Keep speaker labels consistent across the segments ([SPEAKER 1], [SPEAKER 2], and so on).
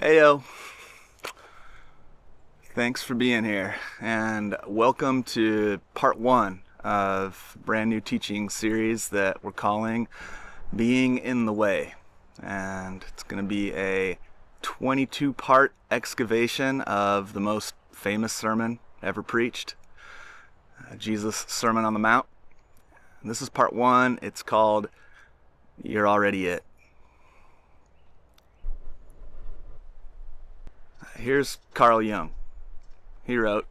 [SPEAKER 1] Heyo, thanks for being here, and welcome to part one of a brand new teaching series that we're calling Being in the Way. And it's going to be a 22-part excavation of the most famous sermon ever preached, Jesus' Sermon on the Mount. And this is part one. It's called You're Already It. Here's Carl Jung. He wrote,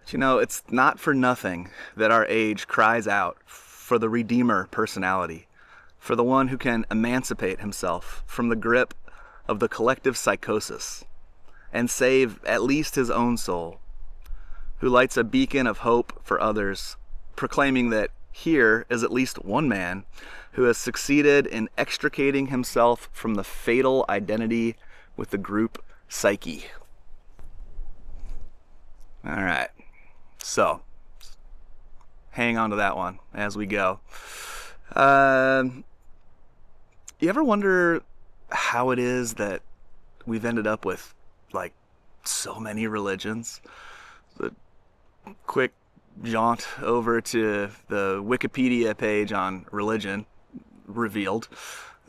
[SPEAKER 1] it's not for nothing that our age cries out for the Redeemer personality, for the one who can emancipate himself from the grip of the collective psychosis and save at least his own soul, who lights a beacon of hope for others, proclaiming that here is at least one man who has succeeded in extricating himself from the fatal identity with the group psyche. All right, so hang on to that one as we go. You ever wonder how it is that we've ended up with like so many religions? The quick jaunt over to the Wikipedia page on religion revealed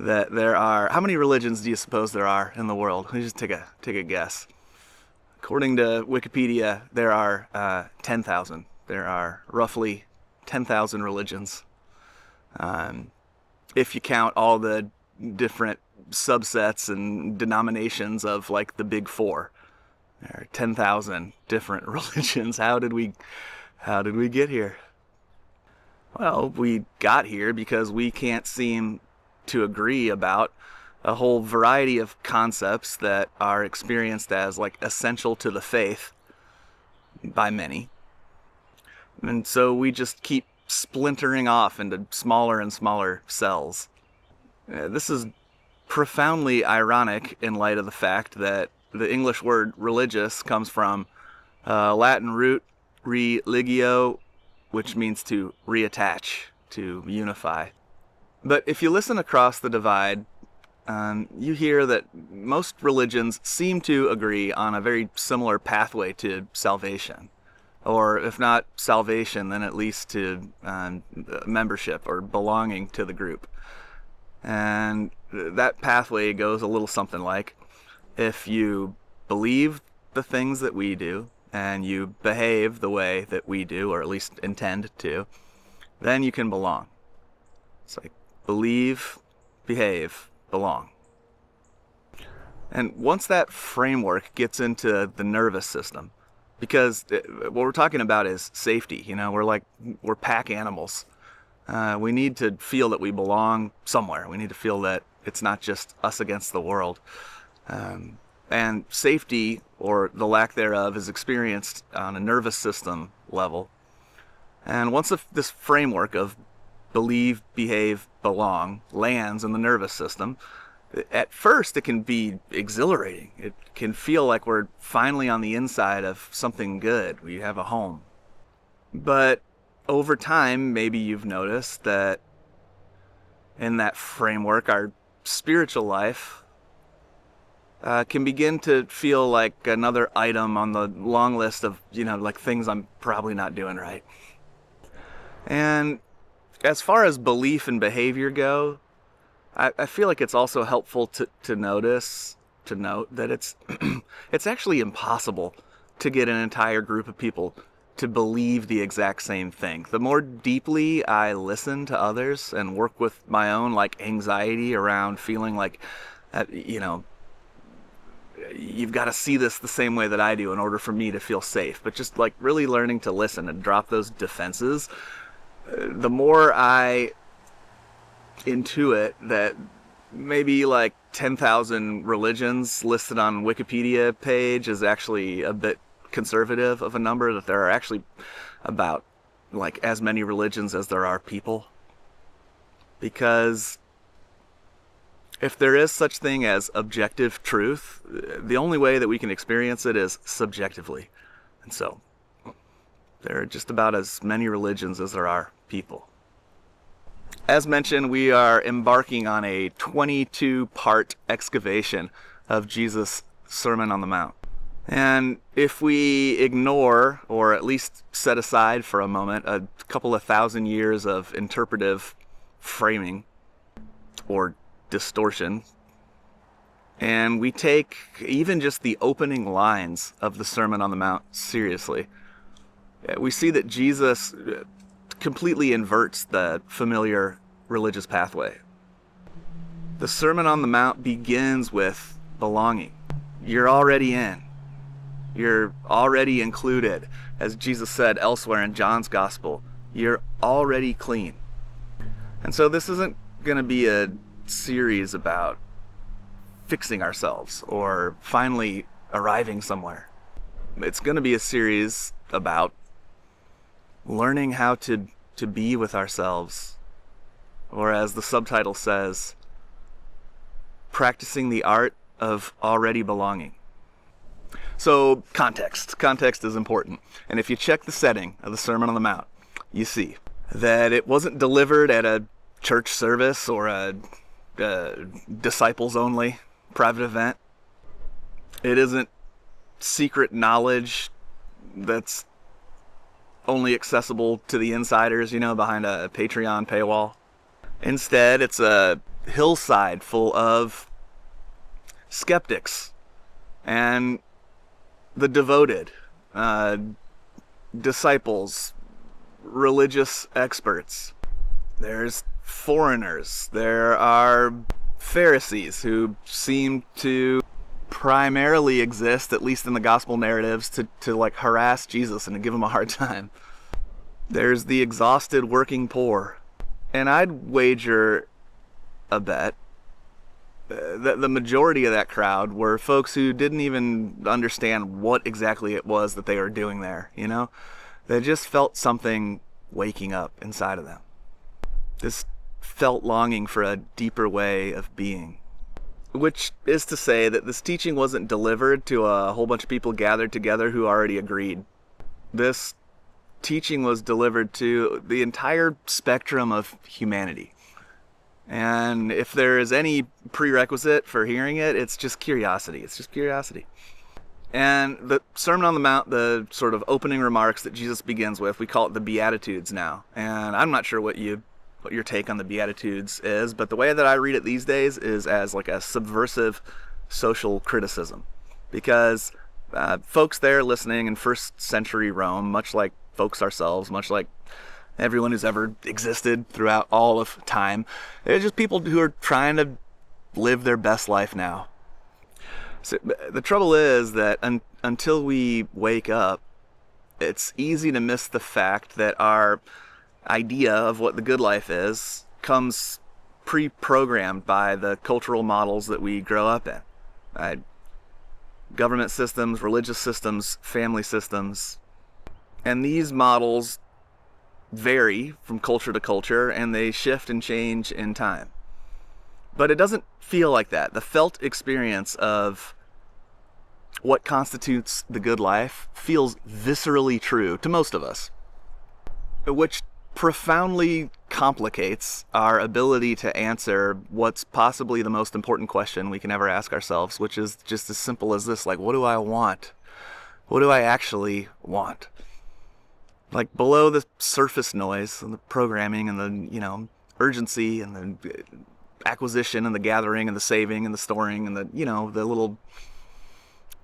[SPEAKER 1] that there are, how many religions do you suppose there are in the world? Let me just take a guess. According to Wikipedia, there are 10,000. There are roughly 10,000 religions. If you count all the different subsets and denominations of like the big four, there are 10,000 different religions. How did we get here? Well, we got here because we can't seem to agree about a whole variety of concepts that are experienced as like essential to the faith by many. And so we just keep splintering off into smaller and smaller cells. This is profoundly ironic in light of the fact that the English word religious comes from Latin root religio, which means to reattach, to unify. But if you listen across the divide, you hear that most religions seem to agree on a very similar pathway to salvation. Or if not salvation, then at least to membership or belonging to the group. And that pathway goes a little something like, if you believe the things that we do, and you behave the way that we do, or at least intend to, then you can belong. It's like, believe, behave, belong. And once that framework gets into the nervous system, because what we're talking about is safety, we're pack animals. We need to feel that we belong somewhere. We need to feel that it's not just us against the world. And safety, or the lack thereof, is experienced on a nervous system level. And once this framework of believe, behave, belong lands in the nervous system, at first it can be exhilarating. It can feel like we're finally on the inside of something good. We have a home. But over time, maybe you've noticed that in that framework, our spiritual life can begin to feel like another item on the long list of, like things I'm probably not doing right. And as far as belief and behavior go, I feel like it's also helpful to note that it's actually impossible to get an entire group of people to believe the exact same thing. The more deeply I listen to others and work with my own like anxiety around feeling like, you've got to see this the same way that I do in order for me to feel safe. But just like really learning to listen and drop those defenses, the more I intuit that maybe like 10,000 religions listed on Wikipedia page is actually a bit conservative of a number, that there are actually about like as many religions as there are people. Because if there is such thing as objective truth, the only way that we can experience it is subjectively. And so there are just about as many religions as there are people. As mentioned, we are embarking on a 22-part excavation of Jesus' Sermon on the Mount. And if we ignore, or at least set aside for a moment, a couple of thousand years of interpretive framing or distortion, and we take even just the opening lines of the Sermon on the Mount seriously, we see that Jesus completely inverts the familiar religious pathway. The Sermon on the Mount begins with belonging. You're already in. You're already included. As Jesus said elsewhere in John's Gospel, you're already clean. And so this isn't going to be a series about fixing ourselves or finally arriving somewhere. It's going to be a series about learning how to be with ourselves, or as the subtitle says, practicing the art of already belonging. So context. Context is important. And if you check the setting of the Sermon on the Mount, you see that it wasn't delivered at a church service or a disciples only private event. It isn't secret knowledge that's only accessible to the insiders, behind a Patreon paywall. Instead, it's a hillside full of skeptics and the devoted, disciples, religious experts. There's foreigners. There are Pharisees who seem to primarily exist, at least in the gospel narratives, to harass Jesus and to give him a hard time. There's the exhausted working poor. And I'd wager a bet that the majority of that crowd were folks who didn't even understand what exactly it was that they were doing there, They just felt something waking up inside of them. This felt longing for a deeper way of being. Which is to say that this teaching wasn't delivered to a whole bunch of people gathered together who already agreed. This teaching was delivered to the entire spectrum of humanity. And if there is any prerequisite for hearing it, it's just curiosity. It's just curiosity. And the Sermon on the Mount, the sort of opening remarks that Jesus begins with, we call it the Beatitudes now. And I'm not sure what your take on the Beatitudes is, but the way that I read it these days is as like a subversive social criticism. Because folks there listening in first century Rome, much like folks ourselves, much like everyone who's ever existed throughout all of time, they're just people who are trying to live their best life now. So the trouble is that until we wake up, it's easy to miss the fact that our idea of what the good life is comes pre-programmed by the cultural models that we grow up in. Government systems, religious systems, family systems. And these models vary from culture to culture, and they shift and change in time. But it doesn't feel like that. The felt experience of what constitutes the good life feels viscerally true to most of us, which profoundly complicates our ability to answer what's possibly the most important question we can ever ask ourselves, which is just as simple as this, what do I want? What do I actually want? Below the surface noise and the programming and the, urgency and the acquisition and the gathering and the saving and the storing and the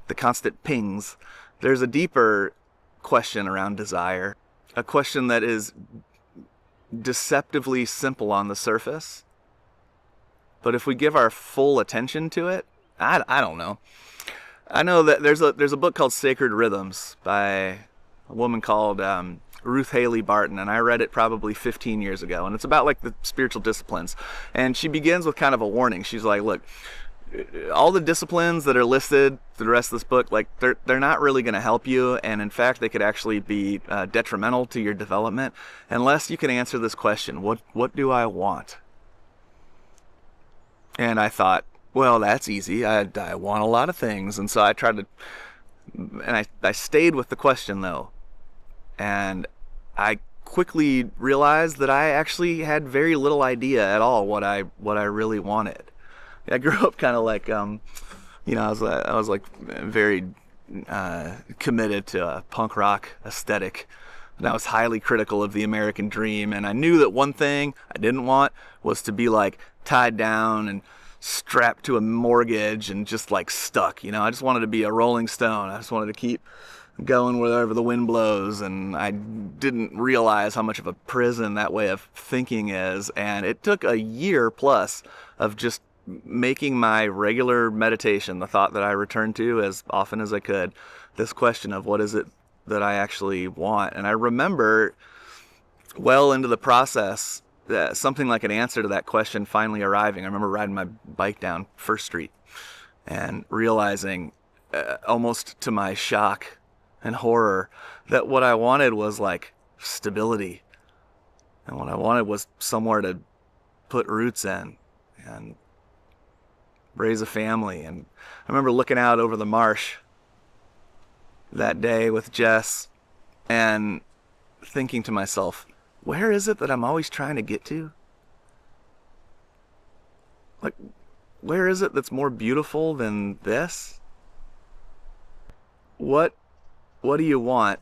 [SPEAKER 1] the constant pings, there's a deeper question around desire, a question that is deceptively simple on the surface, but if we give our full attention to it, I don't know. I know that there's a book called Sacred Rhythms by a woman called Ruth Haley Barton, and I read it probably 15 years ago, and it's about the spiritual disciplines. And she begins with kind of a warning. She's like, look, all the disciplines that are listed through the rest of this book, they're not really going to help you, and in fact they could actually be detrimental to your development unless you can answer this question: what do I want? And I thought, well, that's easy. I want a lot of things. And so I tried to, and I stayed with the question though. And I quickly realized that I actually had very little idea at all what I really wanted. I grew up kind of I was like very committed to a punk rock aesthetic. And I was highly critical of the American dream, and I knew that one thing I didn't want was to be like tied down and strapped to a mortgage and just like stuck. I just wanted to be a Rolling Stone. I just wanted to keep going wherever the wind blows, and I didn't realize how much of a prison that way of thinking is. And it took a year plus of just making my regular meditation, the thought that I returned to as often as I could, this question of what is it that I actually want. And I remember well into the process something like an answer to that question finally arriving. I remember riding my bike down First Street and realizing, almost to my shock and horror, that what I wanted was like stability, and what I wanted was somewhere to put roots in and raise a family. And I remember looking out over the marsh that day with Jess and thinking to myself, where is it that I'm always trying to get to? Like, where is it that's more beautiful than this? What do you want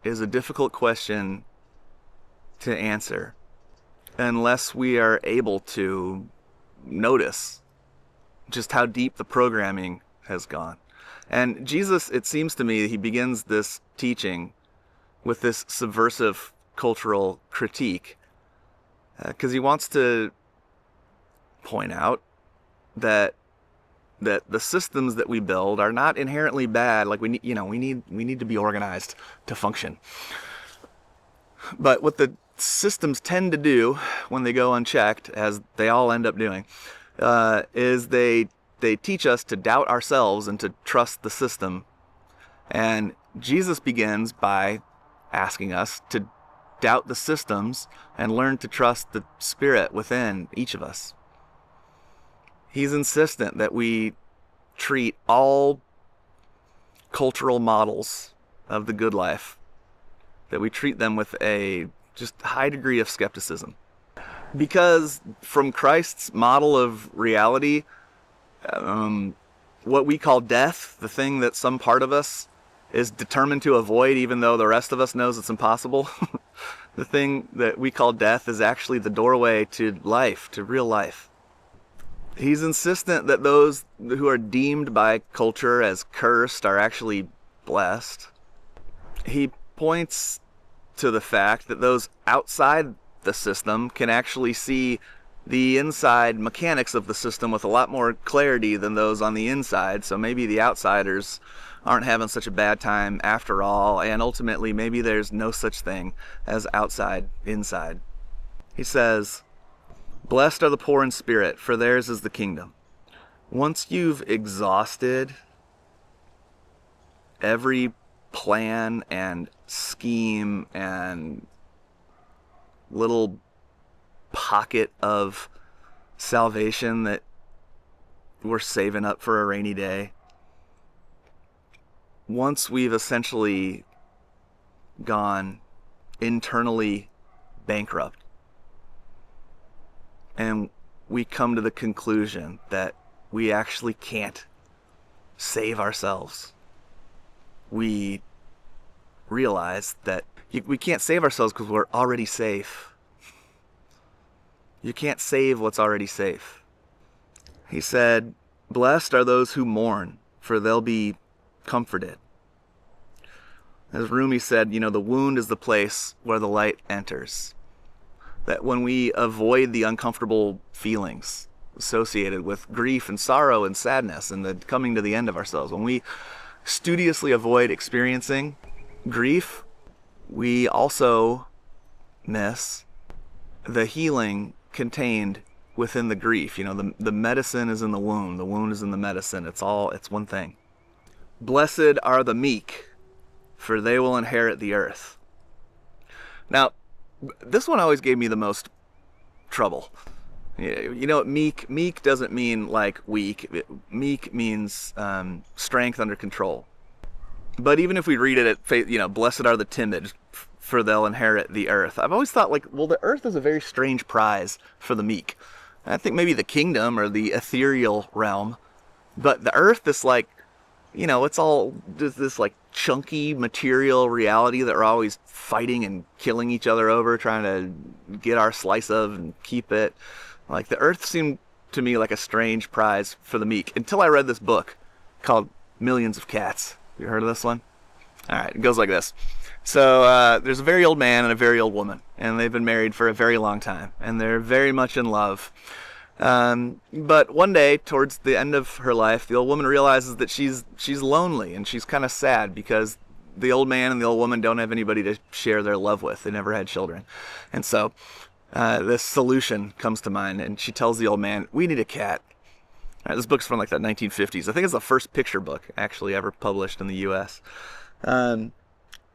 [SPEAKER 1] is a difficult question to answer unless we are able to notice just how deep the programming has gone. And Jesus, it seems to me, he begins this teaching with this subversive cultural critique, because he wants to point out that the systems that we build are not inherently bad. Like we need to be organized to function. But what the systems tend to do when they go unchecked, as they all end up doing, is they teach us to doubt ourselves and to trust the system. And Jesus begins by asking us to doubt the systems and learn to trust the spirit within each of us. He's insistent that we treat all cultural models of the good life, that we treat them with a just high degree of skepticism. Because from Christ's model of reality, what we call death, the thing that some part of us is determined to avoid even though the rest of us knows it's impossible, the thing that we call death is actually the doorway to life, to real life. He's insistent that those who are deemed by culture as cursed are actually blessed. He points to the fact that those outside the system can actually see the inside mechanics of the system with a lot more clarity than those on the inside. So maybe the outsiders aren't having such a bad time after all, and ultimately maybe there's no such thing as outside inside. He says, "Blessed are the poor in spirit, for theirs is the kingdom." Once you've exhausted every plan and scheme and little pocket of salvation that we're saving up for a rainy day, once we've essentially gone internally bankrupt, and we come to the conclusion that we actually can't save ourselves, we realize that we can't save ourselves because we're already safe. You can't save what's already safe. He said, "Blessed are those who mourn, for they'll be comforted." As Rumi said, the wound is the place where the light enters. That when we avoid the uncomfortable feelings associated with grief and sorrow and sadness and the coming to the end of ourselves, when we studiously avoid experiencing grief, we also miss the healing contained within the grief. The medicine is in the wound is in the medicine. It's one thing. Blessed are the meek, for they will inherit the earth. Now, this one always gave me the most trouble. Meek doesn't mean like weak. Meek means strength under control. But even if we read it at blessed are the timid, for they'll inherit the earth. I've always thought the earth is a very strange prize for the meek. I think maybe the kingdom or the ethereal realm But the Earth, this like, it's all this like chunky material reality that we're always fighting and killing each other over, trying to get our slice of and keep it. Like the Earth seemed to me like a strange prize for the meek until I read this book called Millions of Cats. You heard of this one? All right, it goes like this. So there's a very old man and a very old woman, and they've been married for a very long time, and they're very much in love. But one day, towards the end of her life, the old woman realizes that she's lonely, and she's kind of sad because the old man and the old woman don't have anybody to share their love with. They never had children. And so this solution comes to mind, and she tells the old man, "We need a cat." All right, this book's from like the 1950s. I think it's the first picture book actually ever published in the U.S.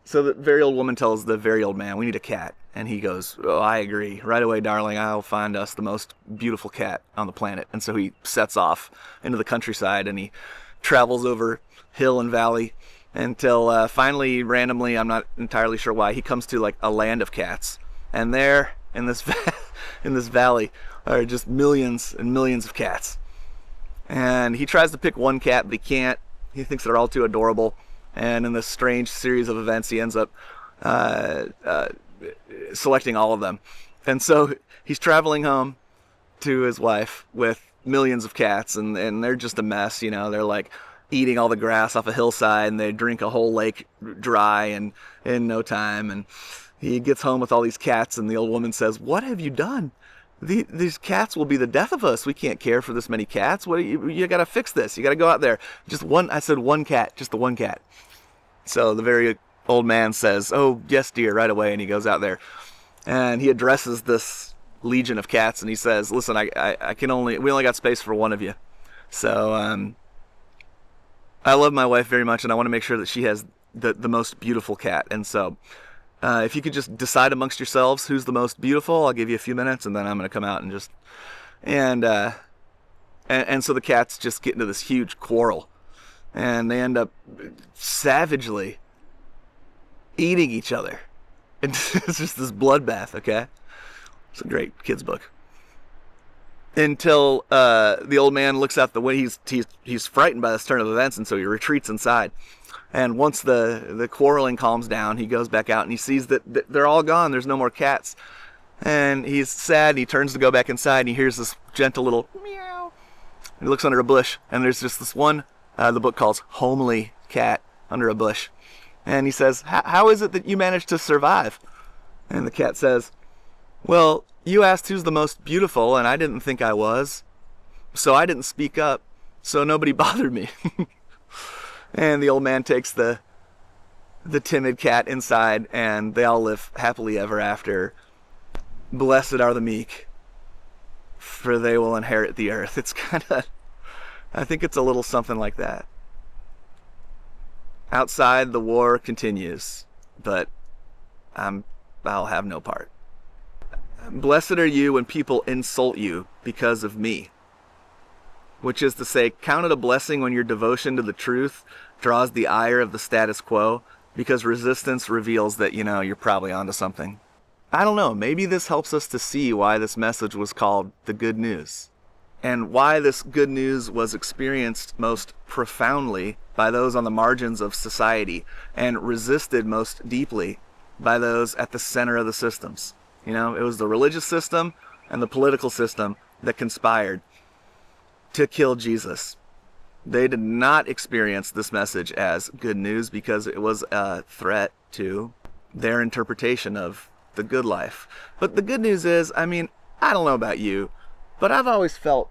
[SPEAKER 1] So the very old woman tells the very old man, "We need a cat." And he goes, "Oh, I agree. Right away, darling, I'll find us the most beautiful cat on the planet." And so he sets off into the countryside, and he travels over hill and valley until finally, randomly, I'm not entirely sure why, he comes to like a land of cats. And there, in this in this valley, are just millions and millions of cats. And he tries to pick one cat, but he can't. He thinks they're all too adorable. And in this strange series of events, he ends up selecting all of them. And so he's traveling home to his wife with millions of cats, and they're just a mess. They're like eating all the grass off a hillside, and they drink a whole lake dry in no time. And he gets home with all these cats, and the old woman says, "What have you done? These cats will be the death of us. We can't care for this many cats. You got to fix this. You got to go out there. Just one." I said, "One cat, just the one cat." So the very old man says, "Oh, yes, dear," right away. And he goes out there, and he addresses this legion of cats, and he says, "Listen, we only got space for one of you. So I love my wife very much, and I want to make sure that she has the most beautiful cat. And so if you could just decide amongst yourselves who's the most beautiful, I'll give you a few minutes, and then I'm going to come out and just..." And so the cats just get into this huge quarrel, and they end up savagely eating each other. And it's just this bloodbath, okay? It's a great kid's book. Until the old man looks out the window. He's frightened by this turn of events, and so he retreats inside. And once the quarreling calms down, he goes back out, and he sees that they're all gone. There's no more cats. And he's sad, and he turns to go back inside, and he hears this gentle little meow. And he looks under a bush, and there's just this one, the book calls homely cat under a bush. And he says, how is it that you managed to survive?" And the cat says, "Well, you asked who's the most beautiful, and I didn't think I was. So I didn't speak up, so nobody bothered me." And the old man takes the timid cat inside, and they all live happily ever after. Blessed are the meek, for they will inherit the earth. It's I think it's a little something like that. Outside, the war continues, but I'll have no part. Blessed are you when people insult you because of me. Which is to say, count it a blessing when your devotion to the truth draws the ire of the status quo, because resistance reveals that, you're probably onto something. I don't know, maybe this helps us to see why this message was called the good news, and why this good news was experienced most profoundly by those on the margins of society, and resisted most deeply by those at the center of the systems. It was the religious system and the political system that conspired to kill Jesus. They did not experience this message as good news because it was a threat to their interpretation of the good life. But the good news is, I don't know about you, but I've always felt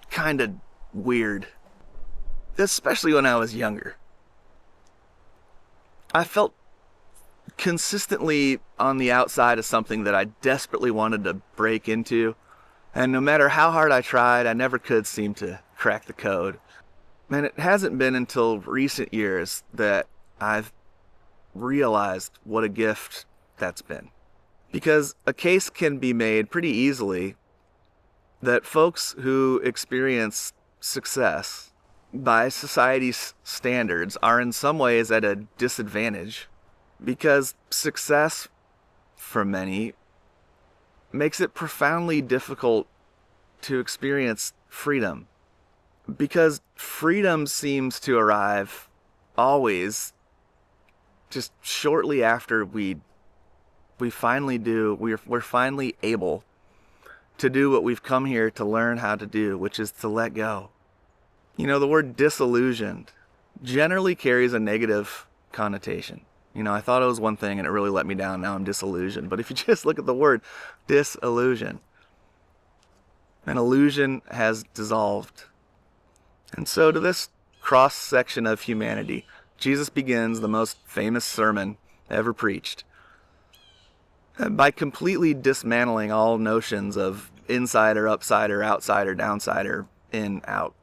[SPEAKER 1] kind of weird, especially when I was younger. I felt consistently on the outside of something that I desperately wanted to break into. And no matter how hard I tried, I never could seem to crack the code. And it hasn't been until recent years that I've realized what a gift that's been. Because a case can be made pretty easily that folks who experience success by society's standards are in some ways at a disadvantage, because success for many makes it profoundly difficult to experience freedom Because freedom seems to arrive always just shortly after we're finally able to do what we've come here to learn how to do, which is to let go. You know, the word disillusioned generally carries a negative connotation. You know, I thought it was one thing and it really let me down. Now I'm disillusioned. But if you just look at the word disillusion, an illusion has dissolved. And so to this cross-section of humanity, Jesus begins the most famous sermon ever preached by completely dismantling all notions of insider, upsider, outsider, downsider, in, out.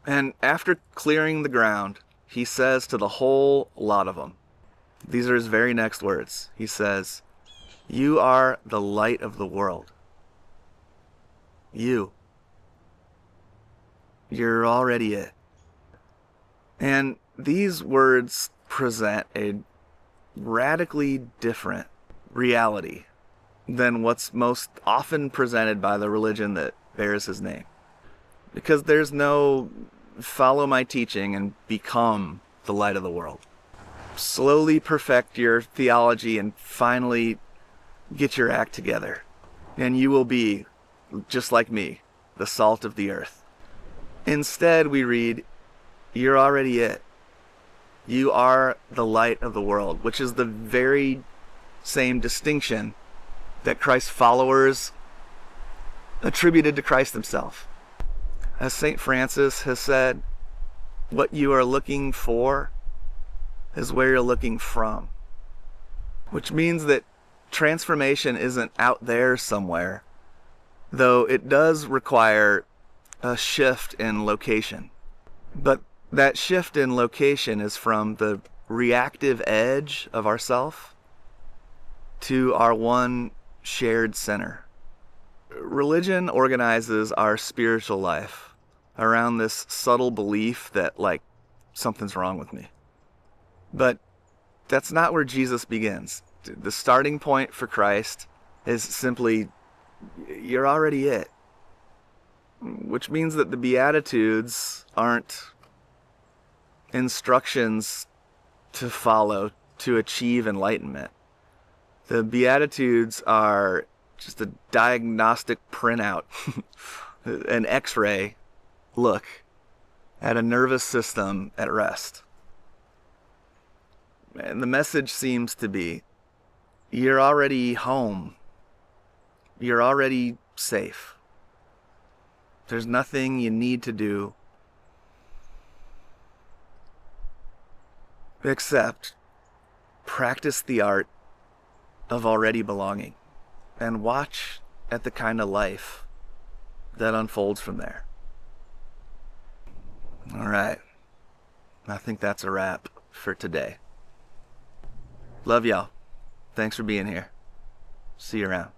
[SPEAKER 1] And after clearing the ground, he says to the whole lot of them, these are his very next words. He says, "You are the light of the world." You're already it. And these words present a radically different reality than what's most often presented by the religion that bears his name. Because there's no follow my teaching and become the light of the world. Slowly perfect your theology and finally get your act together. And you will be, just like me, the salt of the earth. Instead, we read, you're already it. You are the light of the world, which is the very same distinction that Christ's followers attributed to Christ himself. As St. Francis has said, what you are looking for is where you're looking from. Which means that transformation isn't out there somewhere, though it does require a shift in location. But that shift in location is from the reactive edge of ourself to our one shared center. Religion organizes our spiritual life around this subtle belief that, like, something's wrong with me. But that's not where Jesus begins. The starting point for Christ is simply, you're already it. Which means that the Beatitudes aren't instructions to follow to achieve enlightenment. The Beatitudes are just a diagnostic printout, an X-ray look at a nervous system at rest. And the message seems to be, you're already home. You're already safe. There's nothing you need to do except practice the art of already belonging and watch at the kind of life that unfolds from there. All right. I think that's a wrap for today. Love y'all. Thanks for being here. See you around.